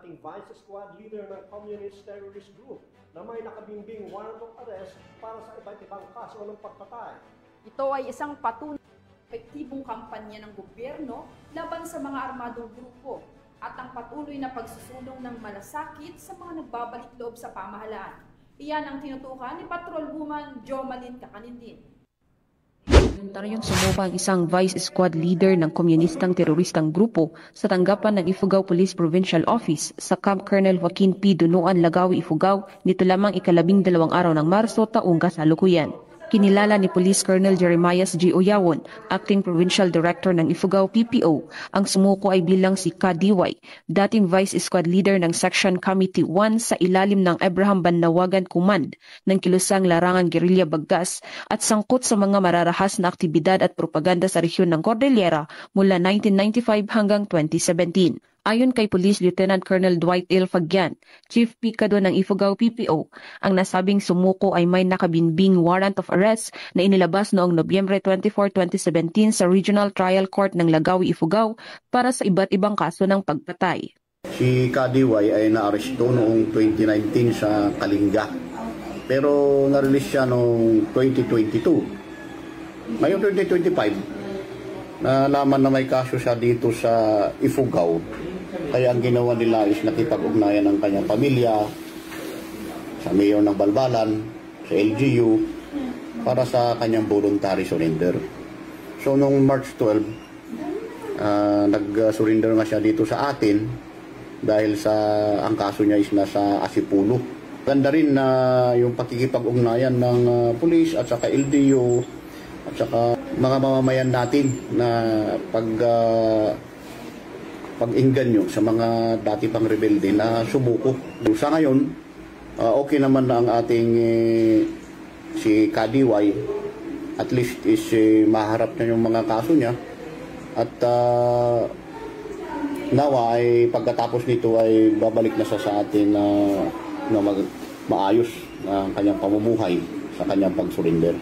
dating Vice Squad leader ng Communist Terrorist Group na may nakabimbing warrant of arrest para sa iba't ibang kaso ng pagpatay. Ito ay isang patunay ng epektibong kampanya ng gobyerno laban sa mga armadong grupo at ang patuloy na pagsusulong ng malasakit sa mga nagbabalik loob sa pamahalaan. Iyan ang tinutukan ni Patrolwoman Jomalyn Cacanindin. Voluntaryong sumupa ang isang Vice Squad leader ng komunistang teroristang grupo sa tanggapan ng Ifugao Police Provincial Office sa Camp Colonel Joaquin P. Dunuan, Lagawi, Ifugao nito lamang ika-12 araw ng Marso taong kasalukuyan. Kinilala ni Police Colonel Jeremias G. Oyawon, Acting Provincial Director ng Ifugao PPO, ang sumuko ay bilang si Kadiway, dating Vice Squad Leader ng Section Committee 1 sa ilalim ng Abraham Bandawagan Command ng Kilusang Larangan Guerrilla Baggas at sangkot sa mga mararahas na aktibidad at propaganda sa rehiyon ng Cordillera mula 1995 hanggang 2017. Ayon kay Police Lieutenant Colonel Dwight L. Fagian, Chief Pikado ng Ifugao PPO, ang nasabing sumuko ay may nakabinbing warrant of arrest na inilabas noong Nobyembre 24, 2017 sa Regional Trial Court ng Lagawi, Ifugao para sa iba't ibang kaso ng pagpatay. Si Kadiway ay na-aresto noong 2019 sa Kalinga, pero na-release siya noong 2022. Ngayong 2025, nalaman na may kaso siya dito sa Ifugao. Kaya ang ginawa nila is nakipag-ugnayan ng kanyang pamilya sa mayor ng Balbalan, sa LGU, para sa kanyang voluntary surrender. So noong March 12, nag-surrender nga siya dito sa atin dahil sa ang kaso niya is nasa Asipulo. Ganda rin na yung pakikipag-ugnayan ng police at saka LGU at saka mga mamamayan natin na pag-inganyo sa mga dati pang rebelde na sumuko. Sa ngayon, okay naman na ang ating si Kadiway, at least is maharap na yung mga kaso niya at nawa ay pagkatapos nito ay babalik na sa atin na maayos ang kanyang pamumuhay sa kanyang pag-surrender.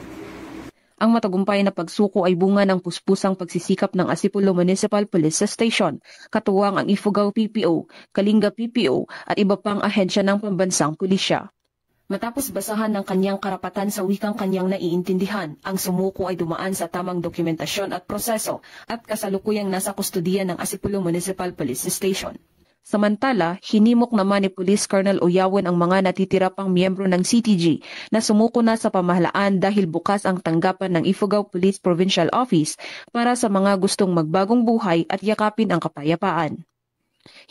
Ang matagumpay na pagsuko ay bunga ng puspusang pagsisikap ng Asipulo Municipal Police Station, katuwang ang Ifugao PPO, Kalinga PPO at iba pang ahensya ng pambansang pulisya. Matapos basahan ng kanyang karapatan sa wikang kanyang naiintindihan, ang sumuko ay dumaan sa tamang dokumentasyon at proseso at kasalukuyang nasa kustudiya ng Asipulo Municipal Police Station. Samantala, hinimok naman ni Police Colonel Oyawon ang mga natitira pang miyembro ng CTG na sumuko na sa pamahalaan dahil bukas ang tanggapan ng Ifugao Police Provincial Office para sa mga gustong magbagong buhay at yakapin ang kapayapaan.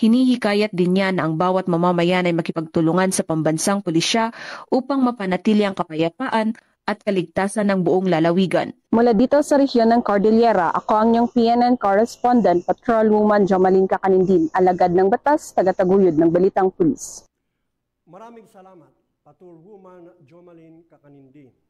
Hinihikayat din niya na ang bawat mamamayan ay makipagtulungan sa pambansang pulisya upang mapanatili ang kapayapaan at kaligtasan ng buong lalawigan. Mula dito sa rehiyon ng Cordillera, ako ang iyong PNN correspondent, Patrolwoman Jomalyn Cacanindin, alagad ng batas, tagataguyod ng Balitang Pulis. Maraming salamat, Patrolwoman Jomalyn Cacanindin.